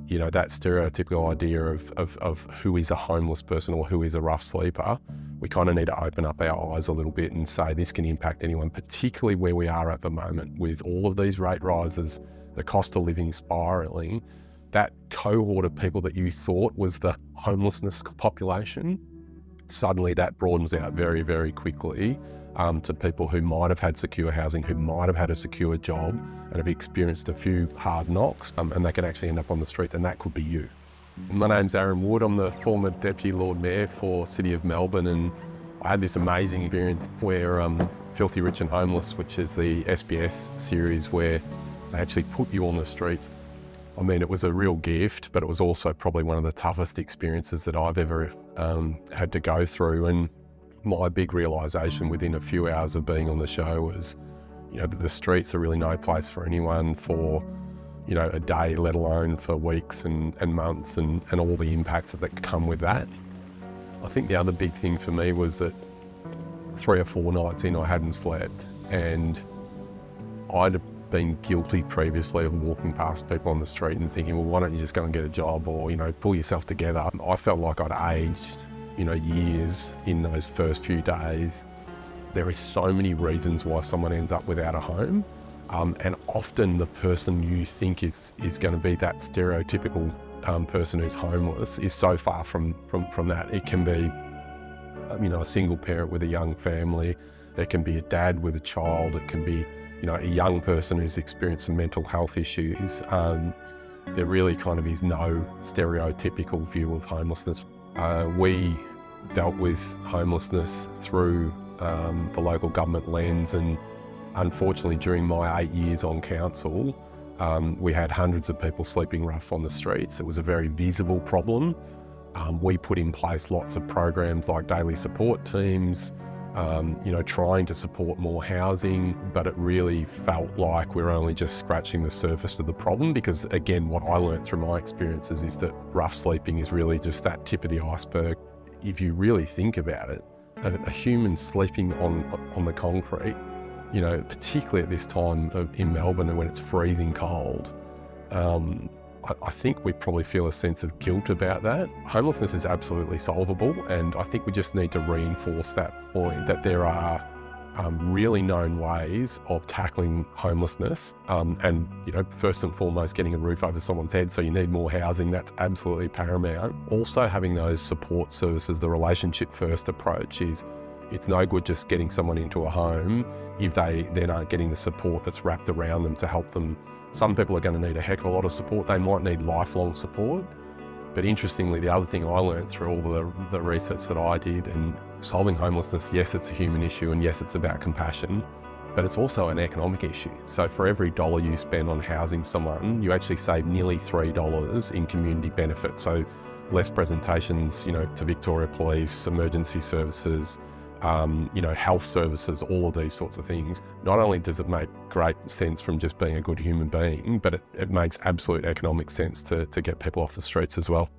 that stereotypical idea of who is a homeless person or who is a rough sleeper, we kind of need to open up our eyes a little bit and say this can impact anyone, particularly where we are at the moment with all of these rate rises, the cost of living spiralling. That cohort of people that you thought was the homelessness population, suddenly that broadens out very, very quickly to people who might have had secure housing, who might have had a secure job and have experienced a few hard knocks, and they can actually end up on the streets, and that could be you. My name's Arron Wood. I'm the former Deputy Lord Mayor for City of Melbourne, and I had this amazing experience where Filthy Rich and Homeless, which is the SBS series where they actually put you on the streets. I mean, it was a real gift, but it was also probably one of the toughest experiences that I've ever had to go through. And my big realisation within a few hours of being on the show was, that the streets are really no place for anyone for, a day, let alone for weeks and months and all the impacts that come with that. I think the other big thing for me was that 3 or 4 nights in, I hadn't slept, and I'd been guilty previously of walking past people on the street and thinking, well, why don't you just go and get a job or, pull yourself together. I felt like I'd aged, years in those first few days. There are so many reasons why someone ends up without a home. And often the person you think is going to be that stereotypical person who's homeless is so far from that. It can be, a single parent with a young family. It can be a dad with a child. It can be, a young person who's experienced some mental health issues. There really kind of is no stereotypical view of homelessness. We dealt with homelessness through the local government lens, and unfortunately during my 8 years on council, we had hundreds of people sleeping rough on the streets. It was a very visible problem. We put in place lots of programs like daily support teams, trying to support more housing, but it really felt like we're only just scratching the surface of the problem, because again, what I learned through my experiences is that rough sleeping is really just that tip of the iceberg. If you really think about it, a human sleeping on the concrete, particularly at this time in Melbourne when it's freezing cold, I think we probably feel a sense of guilt about that. Homelessness is absolutely solvable, and I think we just need to reinforce that point that there are really known ways of tackling homelessness, and first and foremost getting a roof over someone's head, so you need more housing. That's absolutely paramount. Also having those support services, the relationship first approach is, it's no good just getting someone into a home if they then aren't getting the support that's wrapped around them to help them. Some people are going to need a heck of a lot of support. They might need lifelong support. But interestingly, the other thing I learned through all the research that I did, and solving homelessness, yes, it's a human issue, and yes, it's about compassion, but it's also an economic issue. So for every $1 you spend on housing someone, you actually save nearly $3 in community benefit. So less presentations, to Victoria Police, emergency services, health services, all of these sorts of things. Not only does it make great sense from just being a good human being, but it makes absolute economic sense to get people off the streets as well.